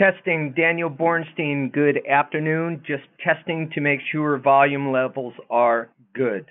Testing, Daniel Bornstein, good afternoon. Just testing to make sure volume levels are good.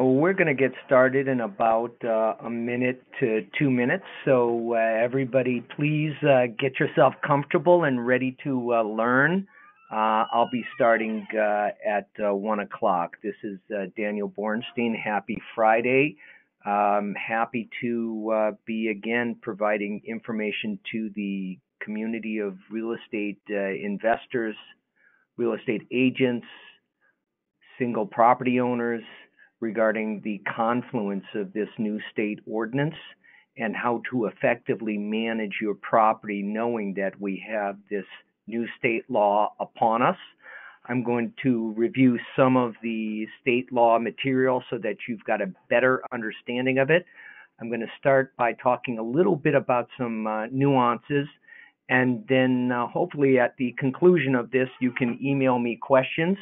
Oh, we're going to get started in about a minute to 2 minutes. So, everybody, please get yourself comfortable and ready to learn. I'll be starting at 1 o'clock. This is Daniel Bornstein. Happy Friday. Happy to be again providing information to the community of real estate investors, real estate agents, single property owners regarding the confluence of this new state ordinance and how to effectively manage your property knowing that we have this new state law upon us. I'm going to review some of the state law material so that you've got a better understanding of it. I'm going to start by talking a little bit about some nuances, and then hopefully at the conclusion of this you can email me questions,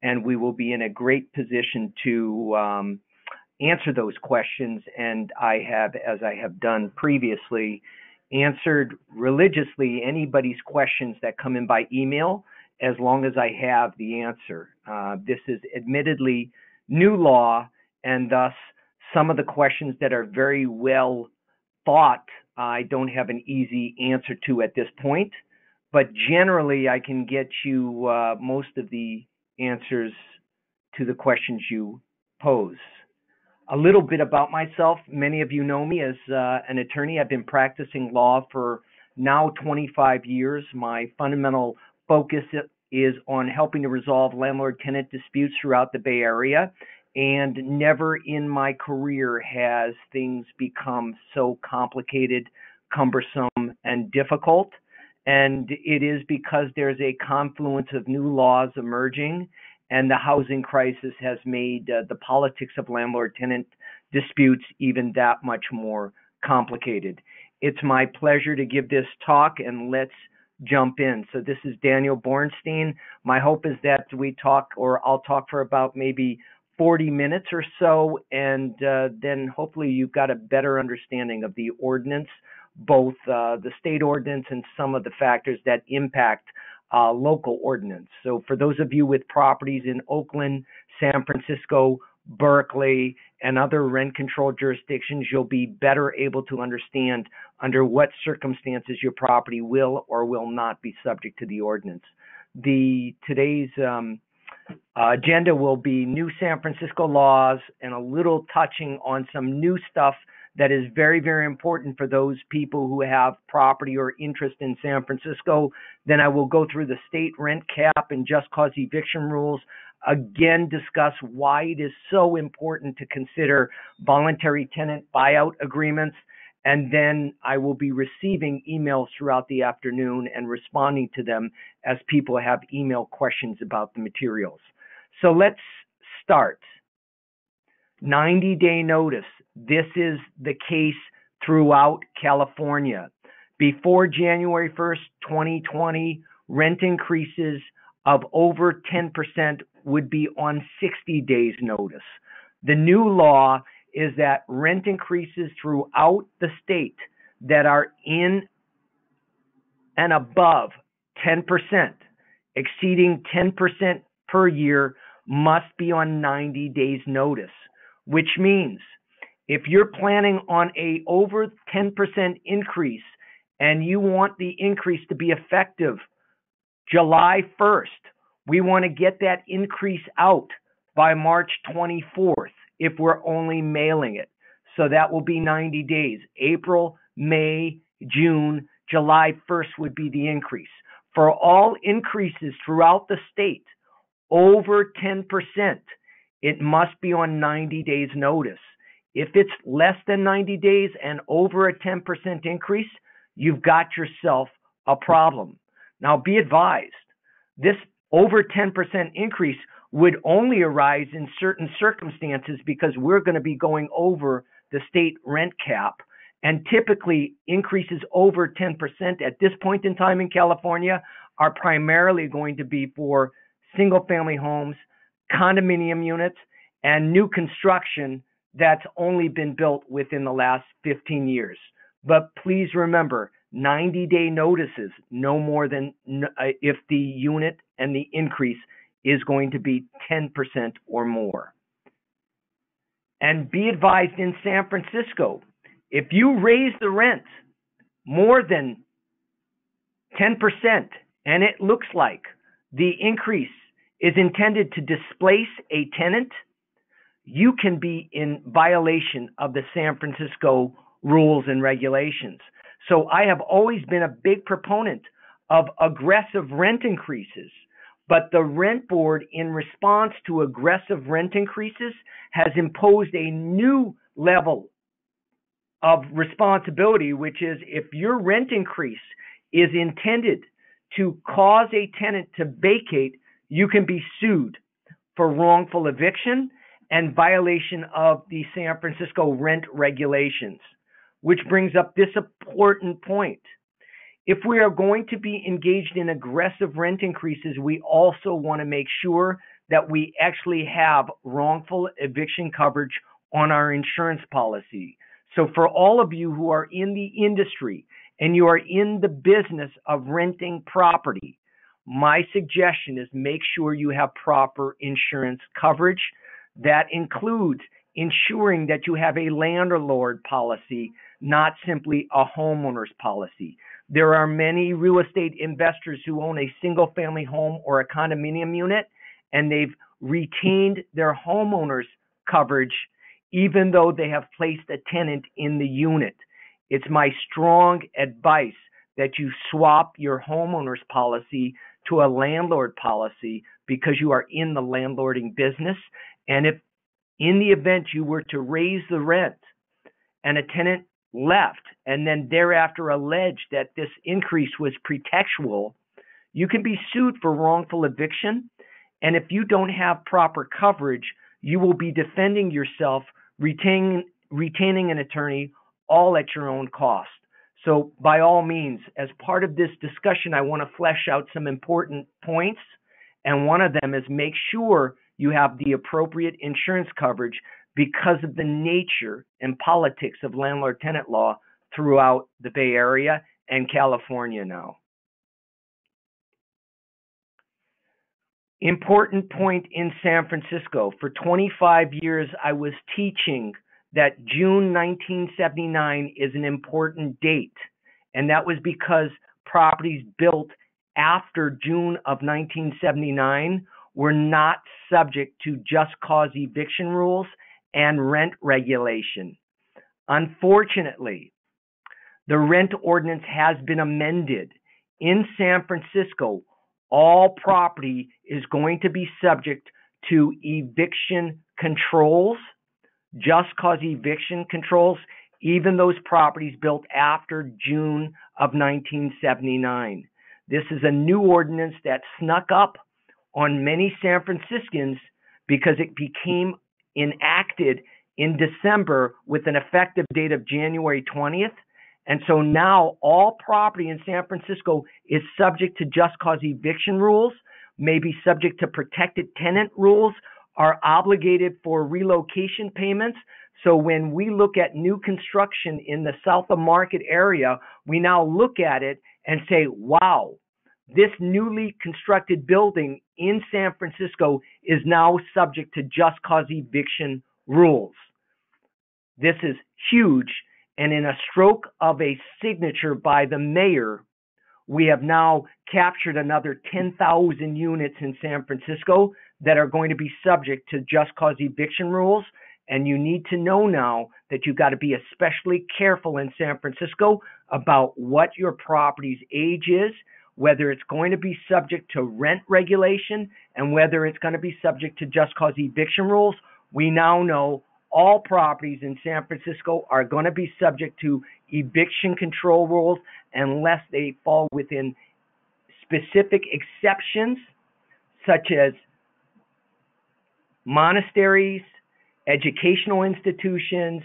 and we will be in a great position to answer those questions. And I have, as I have done previously, answered religiously anybody's questions that come in by email as long as I have the answer. This is admittedly new law, and thus some of the questions that are very well thought I don't have an easy answer to at this point, but generally I can get you most of the answers to the questions you pose. A little bit about myself. Many of you know me as an attorney. I've been practicing law for now 25 years. My fundamental focus is on helping to resolve landlord-tenant disputes throughout the Bay Area, and never in my career has things become so complicated, cumbersome, and difficult. And it is because there's a confluence of new laws emerging, and the housing crisis has made the politics of landlord-tenant disputes even that much more complicated. It's my pleasure to give this talk, and let's jump in. So this is Daniel Bornstein. My hope is that we talk, or I'll talk for about maybe 40 minutes or so, and then hopefully you've got a better understanding of the ordinance, both the state ordinance and some of the factors that impact local ordinance. So for those of you with properties in Oakland, San Francisco, Berkeley, and other rent control jurisdictions, you'll be better able to understand under what circumstances your property will or will not be subject to the ordinance. Today's agenda will be new San Francisco laws and a little touching on some new stuff that is very, very important for those people who have property or interest in San Francisco. Then I will go through the state rent cap and just cause eviction rules. Again, discuss why it is so important to consider voluntary tenant buyout agreements. And then I will be receiving emails throughout the afternoon and responding to them as people have email questions about the materials. So let's start. 90-day notice. This is the case throughout California. Before January 1st, 2020, rent increases of over 10% would be on 60 days notice. The new law is that rent increases throughout the state that are in and above 10%, exceeding 10% per year, must be on 90 days notice, which means if you're planning on a over 10% increase and you want the increase to be effective July 1st, we want to get that increase out by March 24th if we're only mailing it. So that will be 90 days. April, May, June, July 1st would be the increase. For all increases throughout the state over 10%, it must be on 90 days notice. If it's less than 90 days and over a 10% increase, you've got yourself a problem. Now be advised, this over 10% increase would only arise in certain circumstances because we're going to be going over the state rent cap. And typically increases over 10% at this point in time in California are primarily going to be for single family homes, condominium units, and new construction that's only been built within the last 15 years. But please remember, 90-day notices, no more than if the unit and the increase is going to be 10% or more. And be advised, in San Francisco, if you raise the rent more than 10%, and it looks like the increase is intended to displace a tenant, you can be in violation of the San Francisco rules and regulations. So I have always been a big proponent of aggressive rent increases, but the rent board, in response to aggressive rent increases, has imposed a new level of responsibility, which is if your rent increase is intended to cause a tenant to vacate, you can be sued for wrongful eviction and violation of the San Francisco rent regulations, which brings up this important point. If we are going to be engaged in aggressive rent increases, we also want to make sure that we actually have wrongful eviction coverage on our insurance policy. So for all of you who are in the industry and you are in the business of renting property, my suggestion is make sure you have proper insurance coverage. That includes ensuring that you have a landlord policy, not simply a homeowner's policy. There are many real estate investors who own a single family home or a condominium unit, and they've retained their homeowner's coverage even though they have placed a tenant in the unit. It's my strong advice that you swap your homeowner's policy to a landlord policy because you are in the landlording business. And if in the event you were to raise the rent and a tenant left and then thereafter alleged that this increase was pretextual, you can be sued for wrongful eviction. And if you don't have proper coverage, you will be defending yourself, retaining an attorney, all at your own cost. So by all means, as part of this discussion, I want to flesh out some important points. And one of them is make sure you have the appropriate insurance coverage because of the nature and politics of landlord-tenant law throughout the Bay Area and California now. Important point in San Francisco. For 25 years, I was teaching that June 1979 is an important date. And that was because properties built after June of 1979 were not subject to just cause eviction rules and rent regulation. Unfortunately, the rent ordinance has been amended. In San Francisco, all property is going to be subject to eviction controls, just cause eviction controls, even those properties built after June of 1979. This is a new ordinance that snuck up on many San Franciscans because it became enacted in December with an effective date of January 20th. And so now all property in San Francisco is subject to just cause eviction rules, may be subject to protected tenant rules, are obligated for relocation payments. So when we look at new construction in the South of Market area, we now look at it and say, wow, this newly constructed building in San Francisco is now subject to just cause eviction rules. This is huge. And in a stroke of a signature by the mayor, we have now captured another 10,000 units in San Francisco that are going to be subject to just cause eviction rules. And you need to know now that you've got to be especially careful in San Francisco about what your property's age is, whether it's going to be subject to rent regulation, and whether it's going to be subject to just cause eviction rules. We now know all properties in San Francisco are going to be subject to eviction control rules unless they fall within specific exceptions, such as monasteries, educational institutions,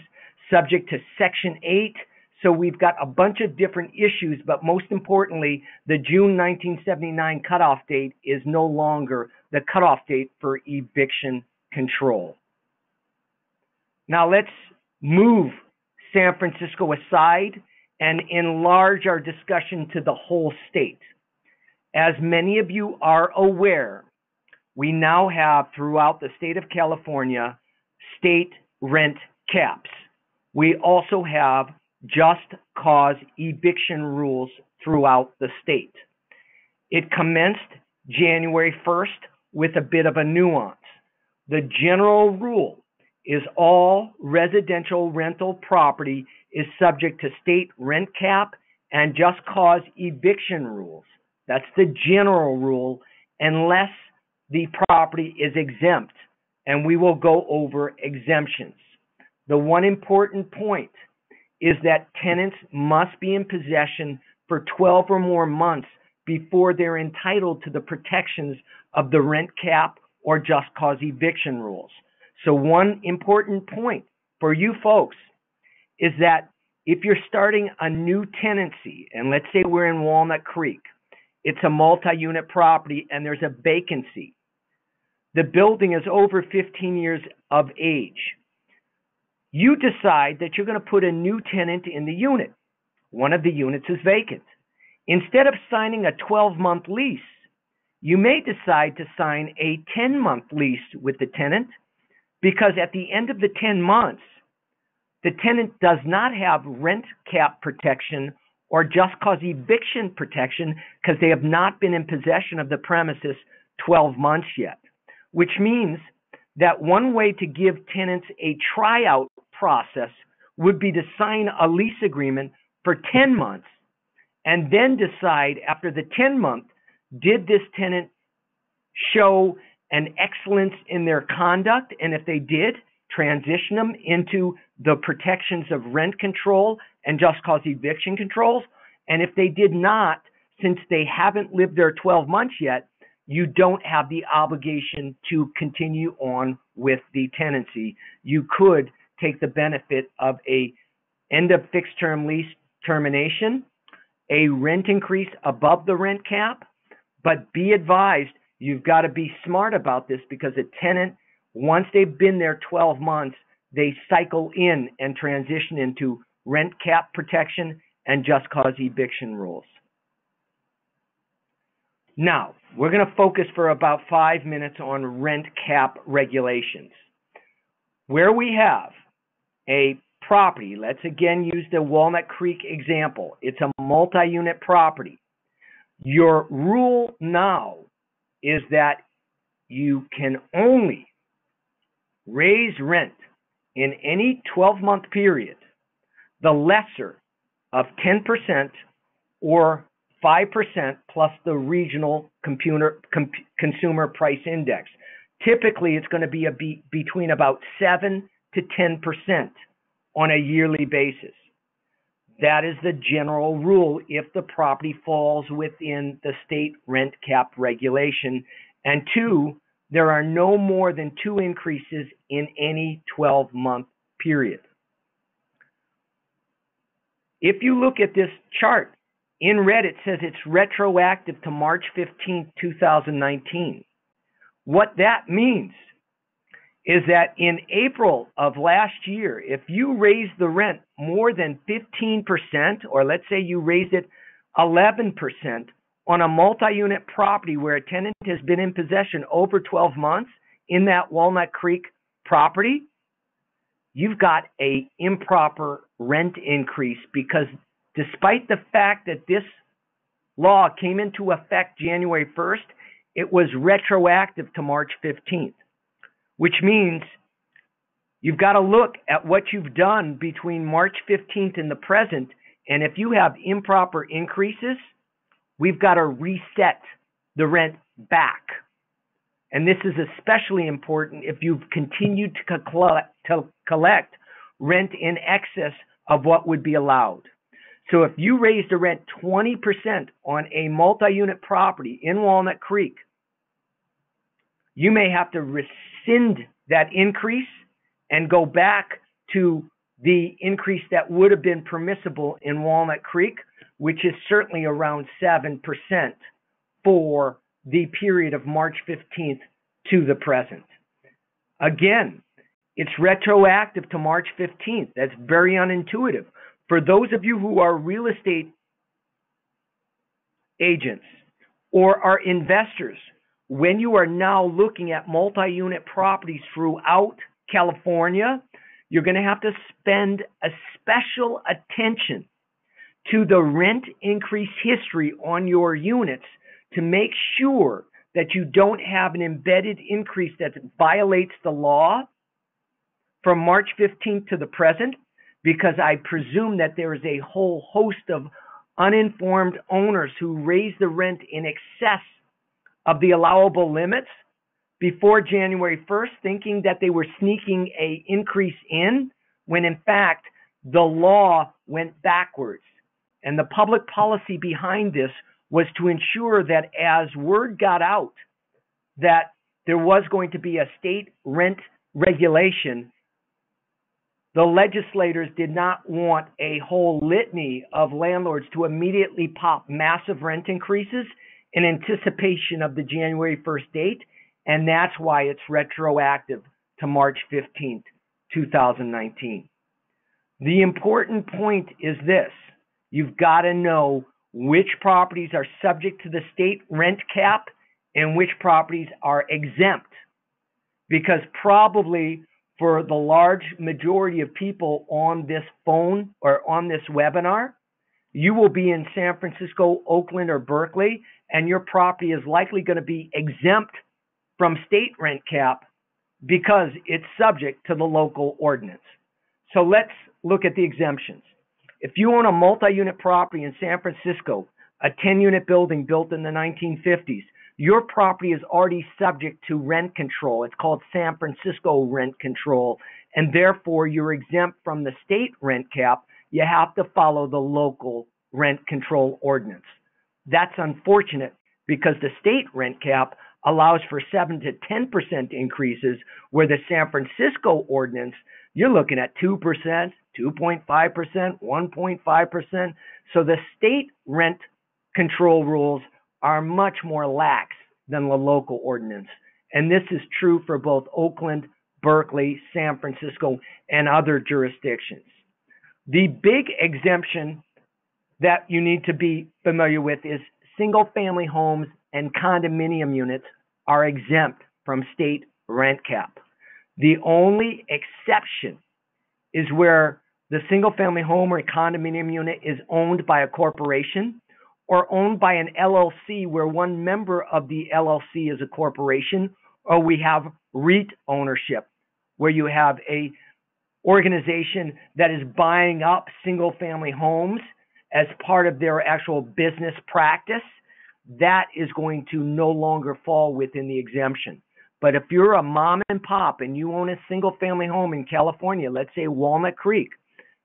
subject to Section 8. So we've got a bunch of different issues, but most importantly, the June 1979 cutoff date is no longer the cutoff date for eviction control. Now let's move San Francisco aside and enlarge our discussion to the whole state. As many of you are aware, we now have throughout the state of California state rent caps. We also have just cause eviction rules throughout the state. It commenced January 1st with a bit of a nuance. The general rule is all residential rental property is subject to state rent cap and just cause eviction rules. That's the general rule, unless the property is exempt, and we will go over exemptions. The one important point is that tenants must be in possession for 12 or more months before they're entitled to the protections of the rent cap or just cause eviction rules. So one important point for you folks is that if you're starting a new tenancy, and let's say we're in Walnut Creek, it's a multi-unit property and there's a vacancy. The building is over 15 years of age. You decide that you're going to put a new tenant in the unit. One of the units is vacant. Instead of signing a 12-month lease, you may decide to sign a 10-month lease with the tenant, because at the end of the 10 months, the tenant does not have rent cap protection or just cause eviction protection because they have not been in possession of the premises 12 months yet, which means that one way to give tenants a tryout process would be to sign a lease agreement for 10 months and then decide after the 10 month, did this tenant show an excellence in their conduct? And if they did, transition them into the protections of rent control and just cause eviction controls. And if they did not, since they haven't lived there 12 months yet, you don't have the obligation to continue on with the tenancy. You could take the benefit of a end of fixed term lease termination, a rent increase above the rent cap, but be advised, you've got to be smart about this, because a tenant, once they've been there 12 months, they cycle in and transition into rent cap protection and just cause eviction rules. Now, we're going to focus for about 5 minutes on rent cap regulations. Where we have a property, let's again use the Walnut Creek example. It's a multi-unit property. Your rule now is that you can only raise rent in any 12-month period the lesser of 10% or 5% plus the regional consumer price index. Typically, it's going to be between about 7 to 10% on a yearly basis. That is the general rule if the property falls within the state rent cap regulation. And two, there are no more than 2 increases in any 12-month period. If you look at this chart, in red it says it's retroactive to March 15, 2019. What that means is that in April of last year, if you raised the rent more than 15%, or let's say you raised it 11% on a multi-unit property where a tenant has been in possession over 12 months in that Walnut Creek property, you've got an improper rent increase, because despite the fact that this law came into effect January 1st, it was retroactive to March 15th. Which means you've got to look at what you've done between March 15th and the present, and if you have improper increases, we've got to reset the rent back. And this is especially important if you've continued to collect rent in excess of what would be allowed. So if you raised the rent 20% on a multi-unit property in Walnut Creek, you may have to rescind that increase and go back to the increase that would have been permissible in Walnut Creek, which is certainly around 7% for the period of March 15th to the present. Again, it's retroactive to March 15th. That's very unintuitive. For those of you who are real estate agents or are investors, when you are now looking at multi-unit properties throughout California, you're going to have to spend a special attention to the rent increase history on your units to make sure that you don't have an embedded increase that violates the law from March 15th to the present, because I presume that there is a whole host of uninformed owners who raise the rent in excess of the allowable limits before January 1st, thinking that they were sneaking an increase in, when in fact the law went backwards. And the public policy behind this was to ensure that as word got out that there was going to be a state rent regulation, the legislators did not want a whole litany of landlords to immediately pop massive rent increases in anticipation of the January 1st date, and that's why it's retroactive to March 15th, 2019. The important point is this: you've got to know which properties are subject to the state rent cap and which properties are exempt, because probably for the large majority of people on this phone or on this webinar, you will be in San Francisco, Oakland, or Berkeley, and your property is likely going to be exempt from state rent cap because it's subject to the local ordinance. So let's look at the exemptions. If you own a multi-unit property in San Francisco, a 10-unit building built in the 1950s, your property is already subject to rent control. It's called San Francisco rent control, and therefore you're exempt from the state rent cap. You have to follow the local rent control ordinance. That's unfortunate because the state rent cap allows for 7 to 10% increases, where the San Francisco ordinance, you're looking at 2%, 2.5%, 1.5%. So the state rent control rules are much more lax than the local ordinance. And this is true for both Oakland, Berkeley, San Francisco, and other jurisdictions. The big exemption that you need to be familiar with is single-family homes and condominium units are exempt from state rent cap. The only exception is where the single-family home or condominium unit is owned by a corporation or owned by an LLC where one member of the LLC is a corporation, or we have REIT ownership, where you have a organization that is buying up single-family homes as part of their actual business practice. That is going to no longer fall within the exemption. But if you're a mom and pop and you own a single-family home in California, let's say Walnut Creek,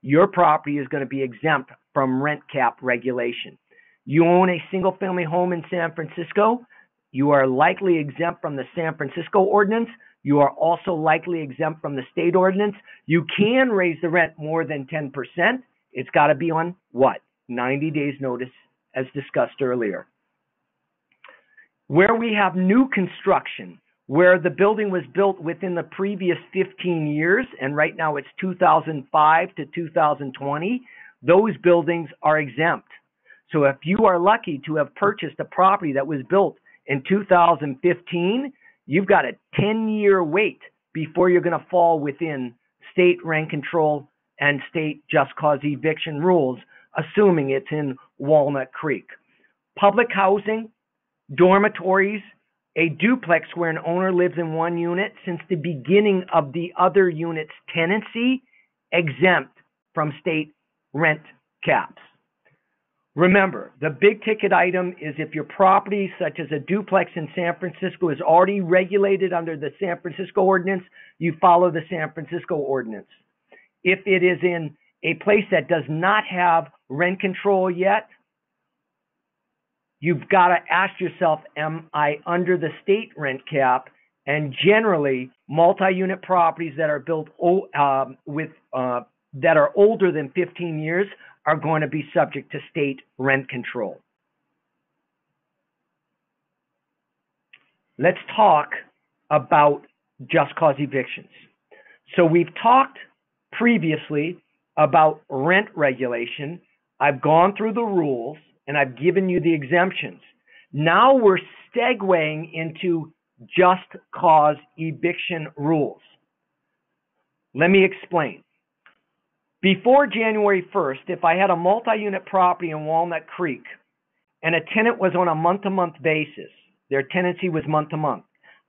your property is going to be exempt from rent cap regulation. You own a single-family home in San Francisco, you are likely exempt from the San Francisco ordinance. You are also likely exempt from the state ordinance. You can raise the rent more than 10%. It's got to be on what? 90 days notice, as discussed earlier. Where we have new construction, where the building was built within the previous 15 years, and right now it's 2005 to 2020, those buildings are exempt. So if you are lucky to have purchased a property that was built in 2015, you've got a 10-year wait before you're going to fall within state rent control and state just cause eviction rules, assuming it's in Walnut Creek. Public housing, dormitories, a duplex where an owner lives in one unit since the beginning of the other unit's tenancy, exempt from state rent caps. Remember, the big ticket item is if your property, such as a duplex in San Francisco, is already regulated under the San Francisco ordinance, you follow the San Francisco ordinance. If it is in a place that does not have rent control yet, you've got to ask yourself, am I under the state rent cap? And generally, multi-unit properties that are built that are older than 15 years are going to be subject to state rent control. Let's talk about just cause evictions. So we've talked previously about rent regulation. I've gone through the rules and I've given you the exemptions. Now we're segueing into just cause eviction rules. Let me explain. Before January 1st, if I had a multi-unit property in Walnut Creek and a tenant was on a month-to-month basis, their tenancy was month-to-month,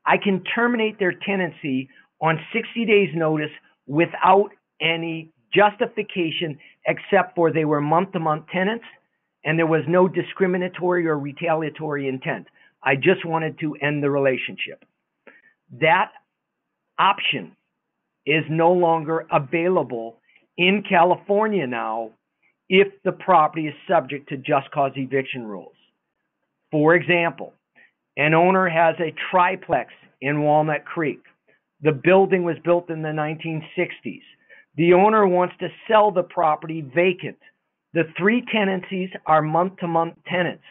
I can terminate their tenancy on 60 days notice without any justification except for they were month-to-month tenants and there was no discriminatory or retaliatory intent. I just wanted to end the relationship. That option is no longer available in California now if the property is subject to just cause eviction rules. For example, an owner has a triplex in Walnut Creek. The building was built in the 1960s. The owner wants to sell the property vacant. The 3 tenancies are month-to-month tenants.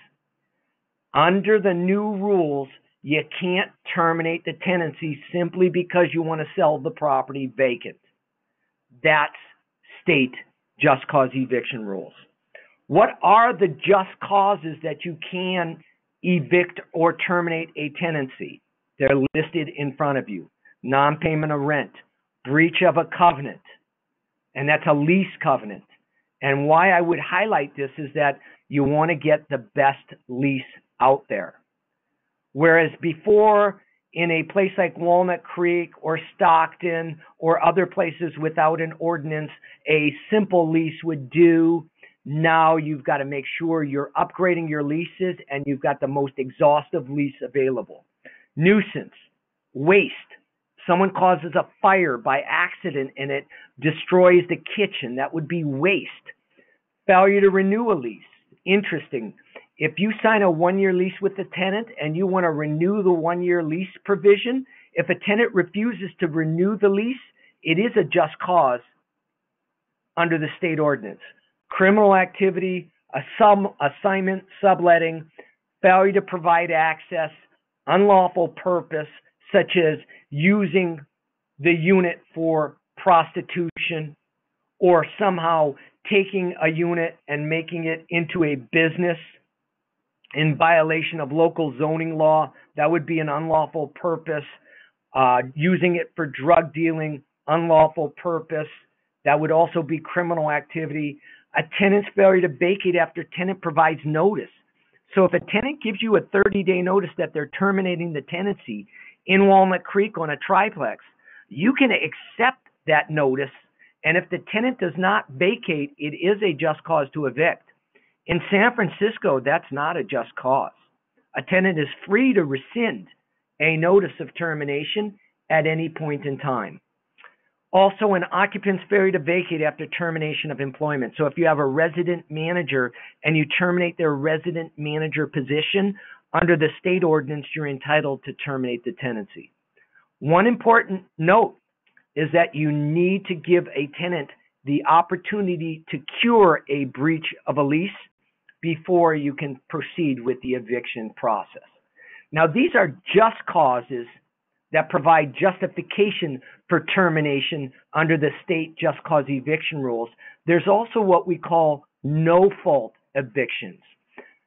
Under the new rules, you can't terminate the tenancy simply because you want to sell the property vacant. That's state just cause eviction rules. What are the just causes that you can evict or terminate a tenancy? They're listed in front of you. Non-payment of rent, breach of a covenant, and that's a lease covenant. And why I would highlight this is that you want to get the best lease out there. Whereas before, in a place like Walnut Creek or Stockton or other places without an ordinance, a simple lease would do. Now you've got to make sure you're upgrading your leases and you've got the most exhaustive lease available. Nuisance, waste. Someone causes a fire by accident and it destroys the kitchen. That would be waste. Failure to renew a lease. Interesting. If you sign a 1-year lease with the tenant and you want to renew the 1-year lease provision, if a tenant refuses to renew the lease, it is a just cause under the state ordinance. Criminal activity, assignment, subletting, failure to provide access, unlawful purpose, such as using the unit for prostitution or somehow taking a unit and making it into a business in violation of local zoning law. That would be an unlawful purpose. Using it for drug dealing, unlawful purpose. That would also be criminal activity. A tenant's failure to vacate after tenant provides notice. So if a tenant gives you a 30-day notice that they're terminating the tenancy in Walnut Creek on a triplex, you can accept that notice, and if the tenant does not vacate, it is a just cause to evict. In San Francisco, that's not a just cause. A tenant is free to rescind a notice of termination at any point in time. Also, an occupant's failure to vacate after termination of employment. So if you have a resident manager and you terminate their resident manager position, under the state ordinance, you're entitled to terminate the tenancy. One important note is that you need to give a tenant the opportunity to cure a breach of a lease before you can proceed with the eviction process. Now, these are just causes that provide justification for termination under the state just cause eviction rules. There's also what we call no-fault evictions.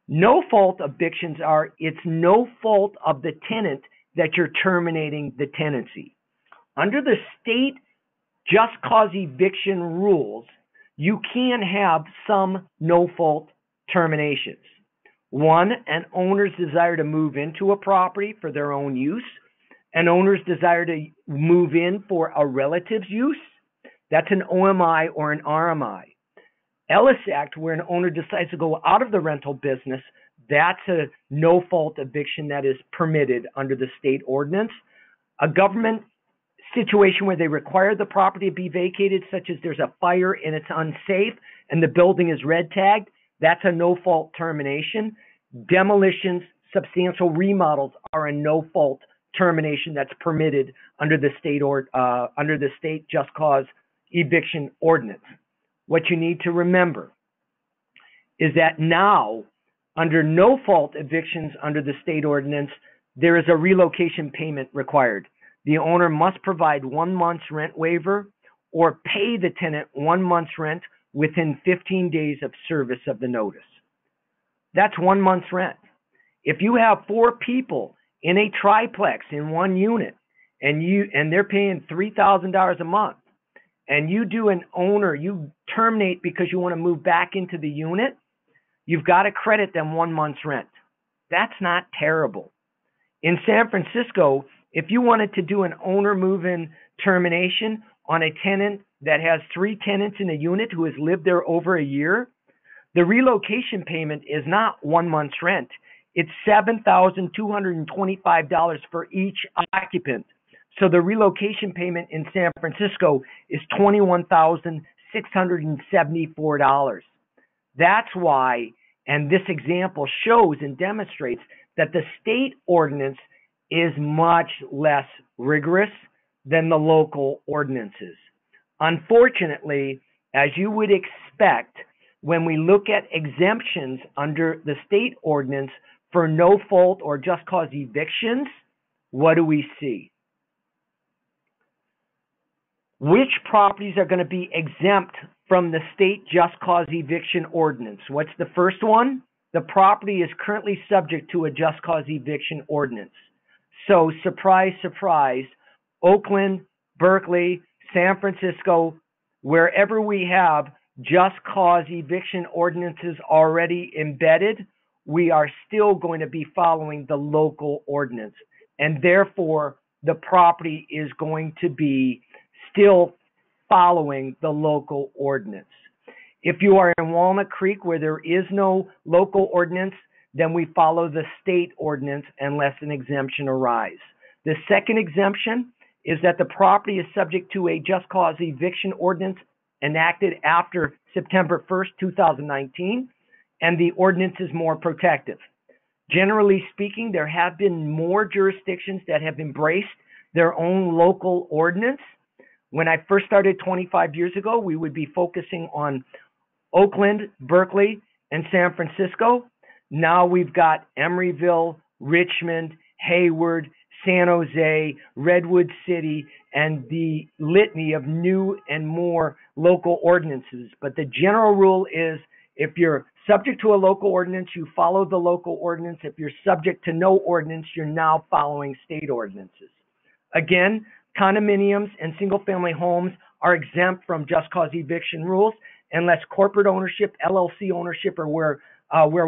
No-fault evictions are, it's no fault of the tenant that you're terminating the tenancy. Under the state just cause eviction rules, you can have some no-fault terminations. One, an owner's desire to move into a property for their own use. An owner's desire to move in for a relative's use. That's an OMI or an RMI. Ellis Act, where an owner decides to go out of the rental business, that's a no-fault eviction that is permitted under the state ordinance. A government situation where they require the property to be vacated, such as there's a fire and it's unsafe and the building is red tagged, that's a no-fault termination. Demolitions, substantial remodels are a no-fault termination that's permitted under the state just cause eviction ordinance. What you need to remember is that now, under no-fault evictions under the state ordinance, there is a relocation payment required. The owner must provide 1 month's rent waiver or pay the tenant 1 month's rent within 15 days of service of the notice. That's 1 month's rent. If you have 4 people in a triplex in one unit and they're paying $3,000 a month, and you do an owner, you terminate because you want to move back into the unit, you've got to credit them 1 month's rent. That's not terrible. In San Francisco, if you wanted to do an owner move-in termination on a tenant that has 3 tenants in a unit who has lived there over a year, the relocation payment is not 1 month's rent. It's $7,225 for each occupant. So the relocation payment in San Francisco is $21,674. That's why, and this example shows and demonstrates that the state ordinance is much less rigorous than the local ordinances. Unfortunately, as you would expect, when we look at exemptions under the state ordinance for no fault or just cause evictions, what do we see? Which properties are going to be exempt from the state just cause eviction ordinance? What's the first one? The property is currently subject to a just cause eviction ordinance. So, surprise, surprise, Oakland, Berkeley, San Francisco, wherever we have just cause eviction ordinances already embedded, we are still going to be following the local ordinance. And therefore, the property is going to be still following the local ordinance. If you are in Walnut Creek where there is no local ordinance, then we follow the state ordinance unless an exemption arises. The second exemption is that the property is subject to a just cause eviction ordinance enacted after September 1st, 2019, and the ordinance is more protective. Generally speaking, there have been more jurisdictions that have embraced their own local ordinance. When I first started 25 years ago, we would be focusing on Oakland, Berkeley, and San Francisco. Now we've got Emeryville, Richmond, Hayward, San Jose, Redwood City, and the litany of new and more local ordinances. But the general rule is if you're subject to a local ordinance, you follow the local ordinance. If you're subject to no ordinance, you're now following state ordinances. Again, condominiums and single-family homes are exempt from just cause eviction rules unless corporate ownership, LLC ownership, or where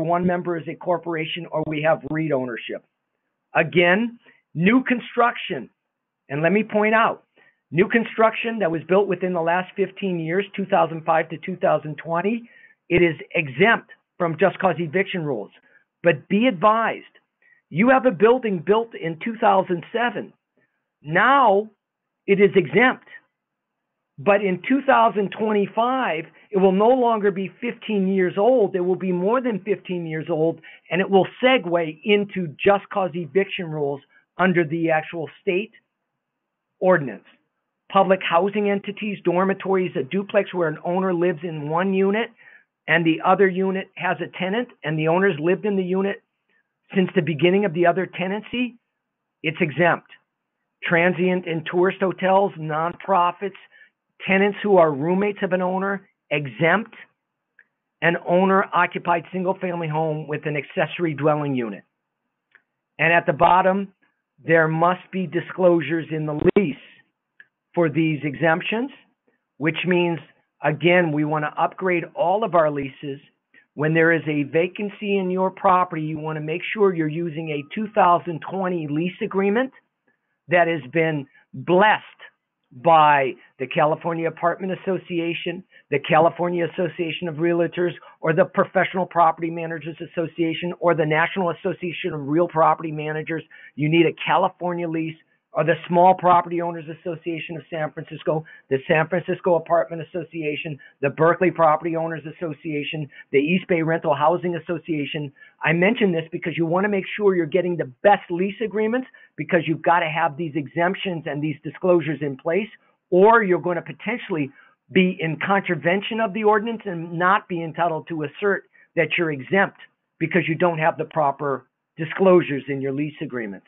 one member is a corporation or we have REIT ownership. Again, new construction, and let me point out, new construction that was built within the last 15 years, 2005 to 2020, it is exempt from just cause eviction rules. But be advised, you have a building built in 2007. Now it is exempt. But in 2025, it will no longer be 15 years old. It will be more than 15 years old, and it will segue into just cause eviction rules under the actual state ordinance. Public housing entities, dormitories, a duplex where an owner lives in one unit and the other unit has a tenant and the owners lived in the unit since the beginning of the other tenancy, it's exempt. Transient and tourist hotels, nonprofits, tenants who are roommates of an owner, exempt. An owner-occupied single-family home with an accessory dwelling unit. And at the bottom, there must be disclosures in the lease for these exemptions, which means, again, we want to upgrade all of our leases. When there is a vacancy in your property, you want to make sure you're using a 2020 lease agreement that has been blessed by the California Apartment Association, the California Association of Realtors, or the Professional Property Managers Association, or the National Association of Real Property Managers. You need a California lease, or the Small Property Owners Association of San Francisco, the San Francisco Apartment Association, the Berkeley Property Owners Association, the East Bay Rental Housing Association. I mention this because you want to make sure you're getting the best lease agreements, because you've got to have these exemptions and these disclosures in place, or you're going to potentially be in contravention of the ordinance and not be entitled to assert that you're exempt because you don't have the proper disclosures in your lease agreements.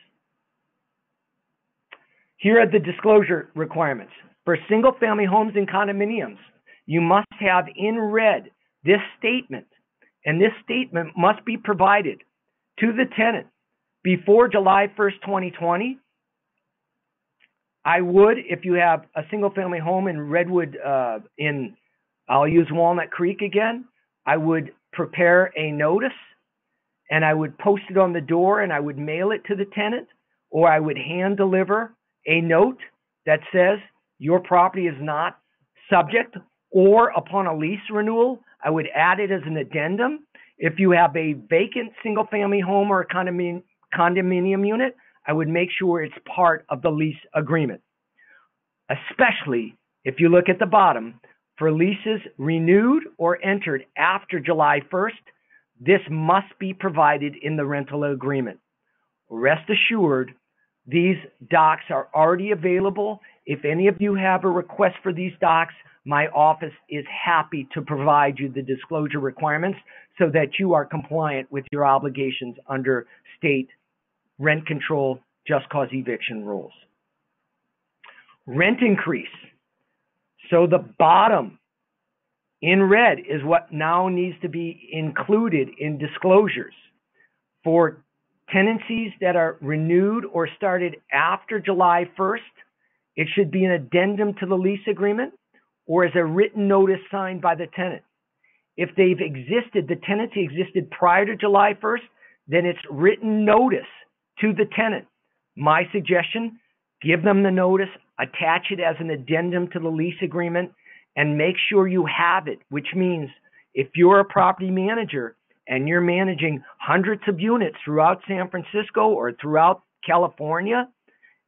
Here are the disclosure requirements. For single-family homes and condominiums, you must have in red this statement, and this statement must be provided to the tenant before July 1st, 2020. I would, if you have a single-family home in Redwood, I'll use Walnut Creek again, I would prepare a notice and I would post it on the door and I would mail it to the tenant, or I would hand deliver a note that says your property is not subject, or upon a lease renewal, I would add it as an addendum. If you have a vacant single-family home or a condominium unit, I would make sure it's part of the lease agreement. Especially if you look at the bottom, for leases renewed or entered after July 1st, this must be provided in the rental agreement. Rest assured, these docs are already available. If any of you have a request for these docs, my office is happy to provide you the disclosure requirements so that you are compliant with your obligations under state rent control, just cause eviction rules. Rent increase. So the bottom in red is what now needs to be included in disclosures. For tenancies that are renewed or started after July 1st, it should be an addendum to the lease agreement or as a written notice signed by the tenant. If they've existed, the tenancy existed prior to July 1st, then it's written notice to the tenant. My suggestion, give them the notice, attach it as an addendum to the lease agreement, and make sure you have it, which means if you're a property manager and you're managing hundreds of units throughout San Francisco or throughout California,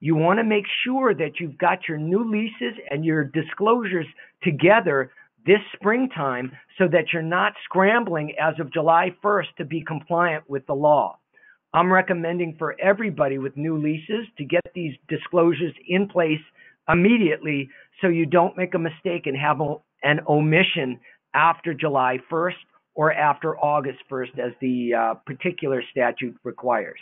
you want to make sure that you've got your new leases and your disclosures together this springtime so that you're not scrambling as of July 1st to be compliant with the law. I'm recommending for everybody with new leases to get these disclosures in place immediately so you don't make a mistake and have an omission after July 1st or after August 1st as the particular statute requires.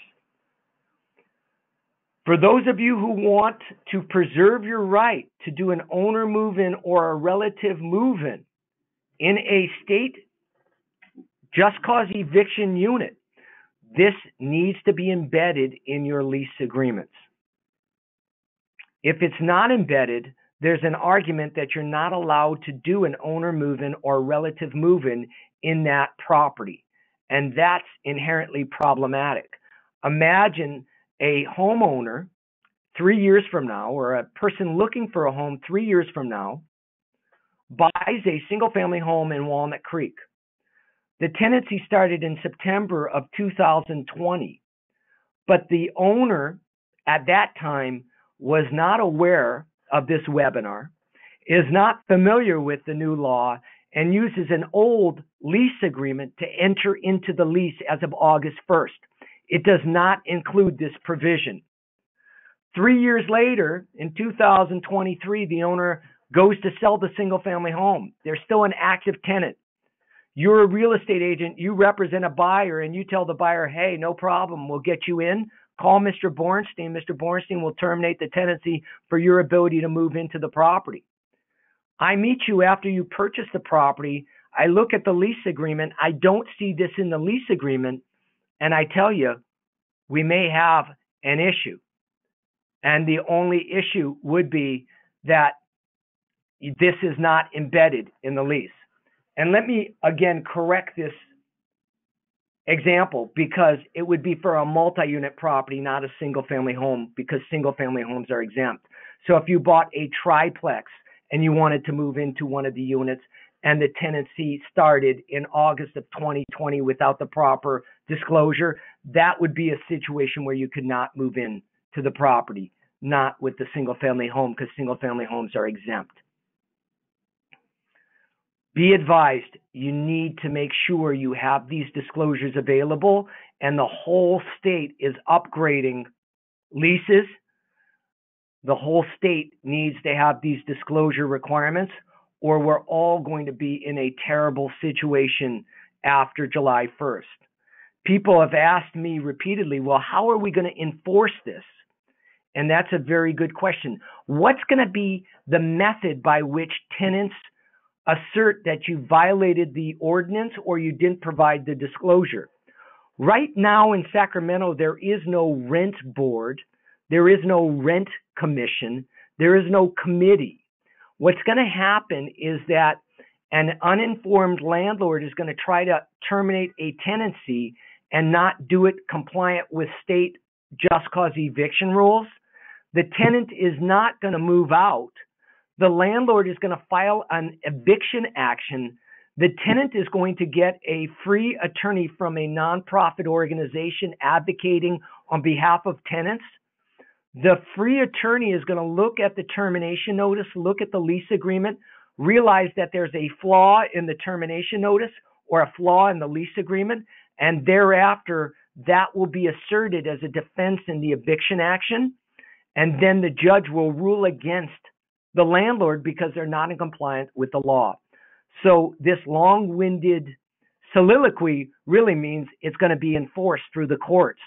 For those of you who want to preserve your right to do an owner move-in or a relative move-in in a state just cause eviction unit, this needs to be embedded in your lease agreements. If it's not embedded, there's an argument that you're not allowed to do an owner move-in or relative move-in in that property, and that's inherently problematic. Imagine a homeowner 3 years from now, or a person looking for a home 3 years from now, buys a single-family home in Walnut Creek. The tenancy started in September of 2020, but the owner at that time was not aware of this webinar, is not familiar with the new law, and uses an old lease agreement to enter into the lease as of August 1st. It does not include this provision. 3 years later, in 2023, the owner goes to sell the single-family home. They're still an active tenant. You're a real estate agent. You represent a buyer, and you tell the buyer, hey, no problem, we'll get you in. Call Mr. Bornstein. Mr. Bornstein will terminate the tenancy for your ability to move into the property. I meet you after you purchase the property. I look at the lease agreement. I don't see this in the lease agreement, and I tell you, we may have an issue. And the only issue would be that this is not embedded in the lease. And let me again correct this example, because it would be for a multi-unit property, not a single-family home, because single-family homes are exempt. So if you bought a triplex and you wanted to move into one of the units and the tenancy started in August of 2020 without the proper disclosure, that would be a situation where you could not move in to the property, not with the single-family home, because single-family homes are exempt. Be advised, you need to make sure you have these disclosures available, and the whole state is upgrading leases. The whole state needs to have these disclosure requirements, or we're all going to be in a terrible situation after July 1st. People have asked me repeatedly, well, how are we going to enforce this? And that's a very good question. What's going to be the method by which tenants assert that you violated the ordinance or you didn't provide the disclosure? Right now in Sacramento, there is no rent board. There is no rent commission. There is no committee. What's going to happen is that an uninformed landlord is going to try to terminate a tenancy and not do it compliant with state just cause eviction rules. The tenant is not going to move out. The landlord is going to file an eviction action. The tenant is going to get a free attorney from a nonprofit organization advocating on behalf of tenants. The free attorney is going to look at the termination notice, look at the lease agreement, realize that there's a flaw in the termination notice or a flaw in the lease agreement, and thereafter that will be asserted as a defense in the eviction action, and then the judge will rule against the landlord because they're not in compliance with the law. So this long-winded soliloquy really means it's going to be enforced through the courts,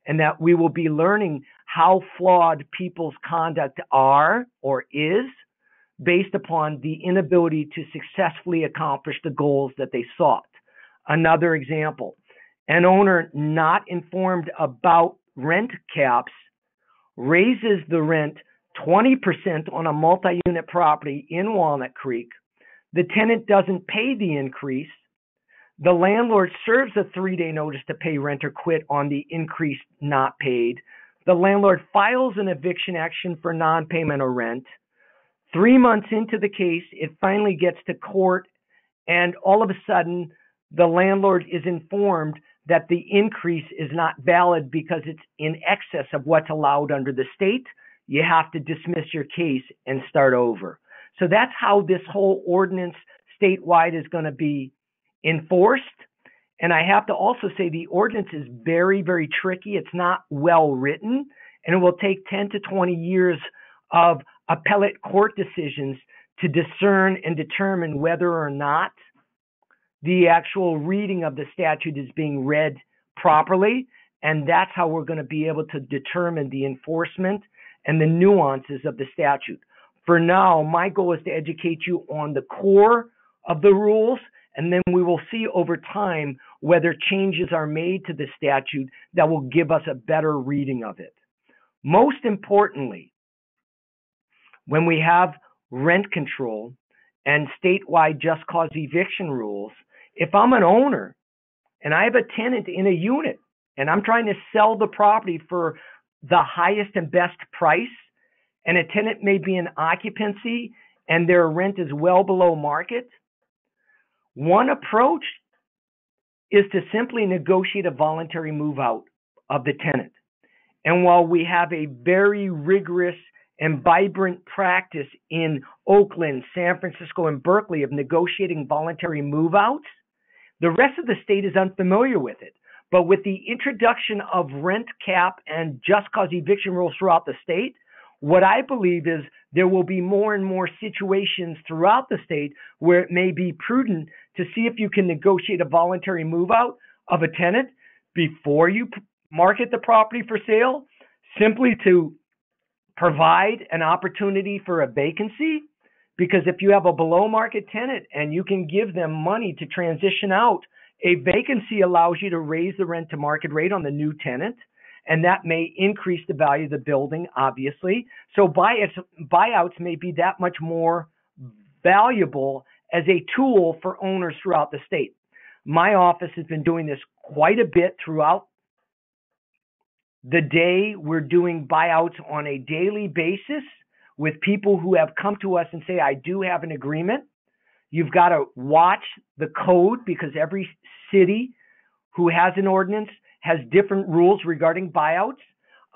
and that we will be learning how flawed people's conduct are or is based upon the inability to successfully accomplish the goals that they sought. Another example, an owner not informed about rent caps raises the rent 20% on a multi-unit property in Walnut Creek. The tenant doesn't pay the increase. The landlord serves a 3-day notice to pay rent or quit on the increase not paid. The landlord files an eviction action for non-payment of rent. 3 months into the case, it finally gets to court, and all of a sudden, the landlord is informed that the increase is not valid because it's in excess of what's allowed under the state. You have to dismiss your case and start over. So that's how this whole ordinance statewide is going to be enforced. And I have to also say the ordinance is very, very tricky. It's not well written, and it will take 10 to 20 years of appellate court decisions to discern and determine whether or not the actual reading of the statute is being read properly. And that's how we're going to be able to determine the enforcement and the nuances of the statute. For now, my goal is to educate you on the core of the rules, and then we will see over time whether changes are made to the statute that will give us a better reading of it. Most importantly, when we have rent control and statewide just cause eviction rules, if I'm an owner and I have a tenant in a unit and I'm trying to sell the property for the highest and best price, and a tenant may be in occupancy and their rent is well below market, one approach is to simply negotiate a voluntary move out of the tenant. And while we have a very rigorous and vibrant practice in Oakland, San Francisco, and Berkeley of negotiating voluntary move outs, the rest of the state is unfamiliar with it. But with the introduction of rent cap and just cause eviction rules throughout the state, what I believe is there will be more and more situations throughout the state where it may be prudent to see if you can negotiate a voluntary move out of a tenant before you market the property for sale, simply to provide an opportunity for a vacancy. Because if you have a below market tenant and you can give them money to transition out, a vacancy allows you to raise the rent to market rate on the new tenant, and that may increase the value of the building, obviously. So buyouts may be that much more valuable as a tool for owners throughout the state. My office has been doing this quite a bit throughout the day. We're doing buyouts on a daily basis with people who have come to us and say, I do have an agreement. You've got to watch the code because every city who has an ordinance has different rules regarding buyouts.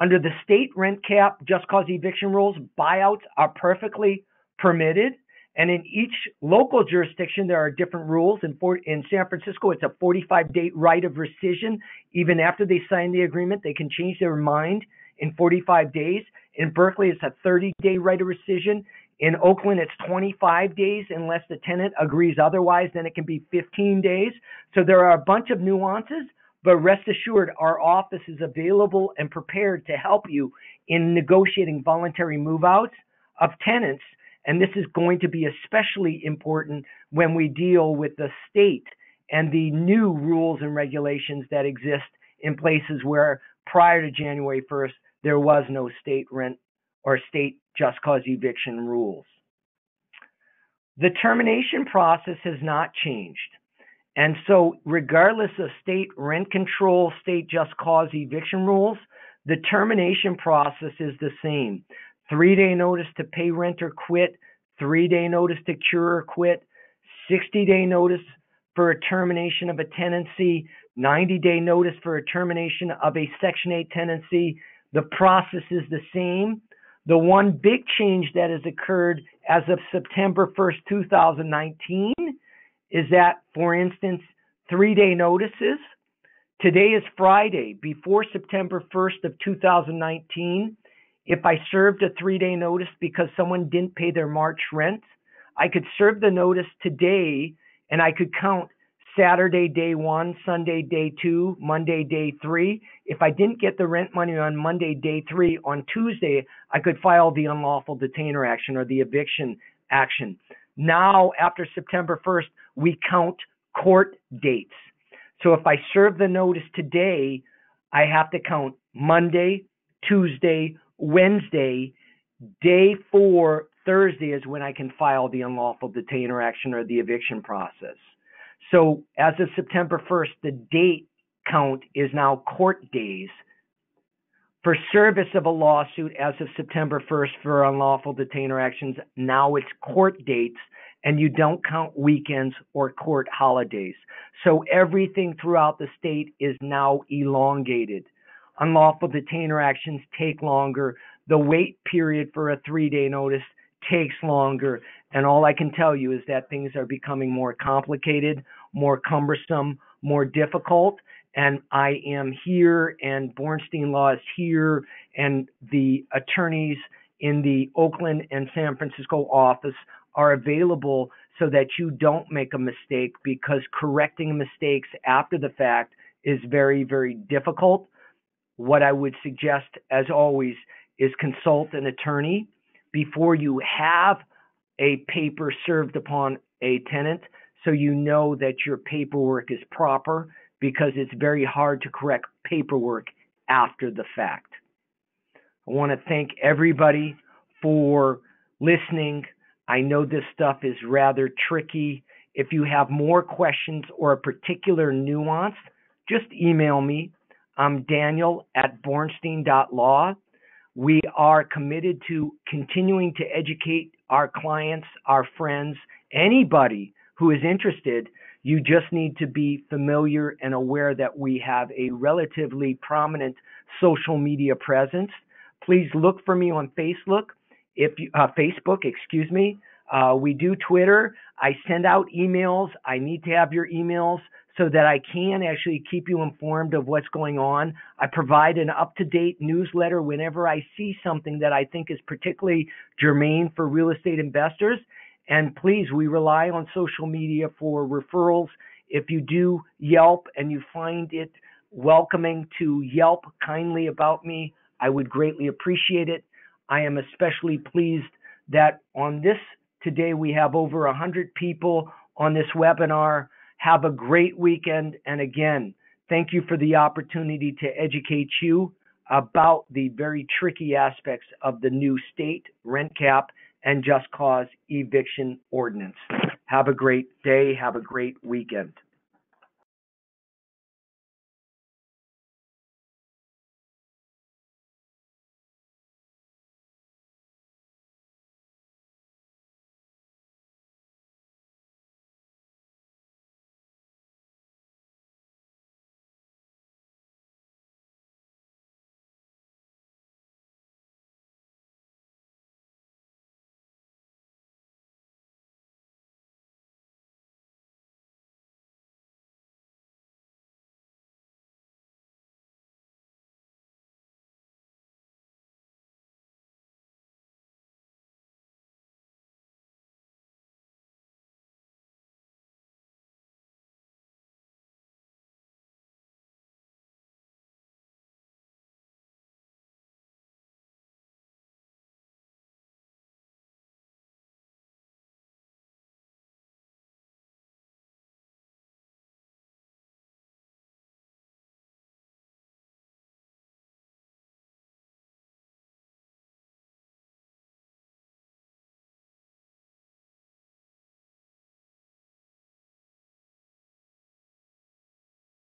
Under the state rent cap, just cause eviction rules, buyouts are perfectly permitted. And in each local jurisdiction, there are different rules. In San Francisco, it's a 45-day right of rescission. Even after they sign the agreement, they can change their mind in 45 days. In Berkeley, it's a 30-day right of rescission. In Oakland, it's 25 days unless the tenant agrees otherwise. Then it can be 15 days. So there are a bunch of nuances, but rest assured, our office is available and prepared to help you in negotiating voluntary move-outs of tenants. And this is going to be especially important when we deal with the state and the new rules and regulations that exist in places where prior to January 1st, there was no state rent or state just cause eviction rules. The termination process has not changed. And so regardless of state rent control, state just cause eviction rules, the termination process is the same. 3-day notice to pay rent or quit, 3-day notice to cure or quit, 60-day notice for a termination of a tenancy, 90-day notice for a termination of a Section 8 tenancy. The process is the same. The one big change that has occurred as of September 1st, 2019 is that, for instance, 3-day notices. Today is Friday. Before September 1st of 2019, if I served a 3-day notice because someone didn't pay their March rent, I could serve the notice today and I could count Saturday day 1, Sunday day 2, Monday day 3. If I didn't get the rent money on Monday day 3, on Tuesday, I could file the unlawful detainer action or the eviction action. Now, after September 1st, we count court dates. So if I serve the notice today, I have to count Monday, Tuesday, Wednesday, day 4, Thursday is when I can file the unlawful detainer action or the eviction process. So as of September 1st, the date count is now court days. For service of a lawsuit as of September 1st for unlawful detainer actions, now it's court dates, and you don't count weekends or court holidays. So everything throughout the state is now elongated. Unlawful detainer actions take longer. The wait period for a 3-day notice takes longer. And all I can tell you is that things are becoming more complicated, more cumbersome, more difficult. And I am here, and Bornstein Law is here, and the attorneys in the Oakland and San Francisco office are available so that you don't make a mistake, because correcting mistakes after the fact is very, very difficult. What I would suggest, as always, is consult an attorney before you have a paper served upon a tenant, so you know that your paperwork is proper, because it's very hard to correct paperwork after the fact. I want to thank everybody for listening. I know this stuff is rather tricky. If you have more questions or a particular nuance, just email me. I'm Daniel@bornstein.law. We are committed to continuing to educate our clients, our friends, anybody who is interested. You just need to be familiar and aware that we have a relatively prominent social media presence. Please look for me on Facebook. We do Twitter. I send out emails. I need to have your emails so that I can actually keep you informed of what's going on. I provide an up-to-date newsletter whenever I see something that I think is particularly germane for real estate investors. And please, we rely on social media for referrals. If you do Yelp and you find it welcoming to Yelp kindly about me, I would greatly appreciate it. I am especially pleased that on this today we have over 100 people on this webinar. Have a great weekend. And again, thank you for the opportunity to educate you about the very tricky aspects of the new state rent cap and just cause eviction ordinance. Have a great day. Have a great weekend.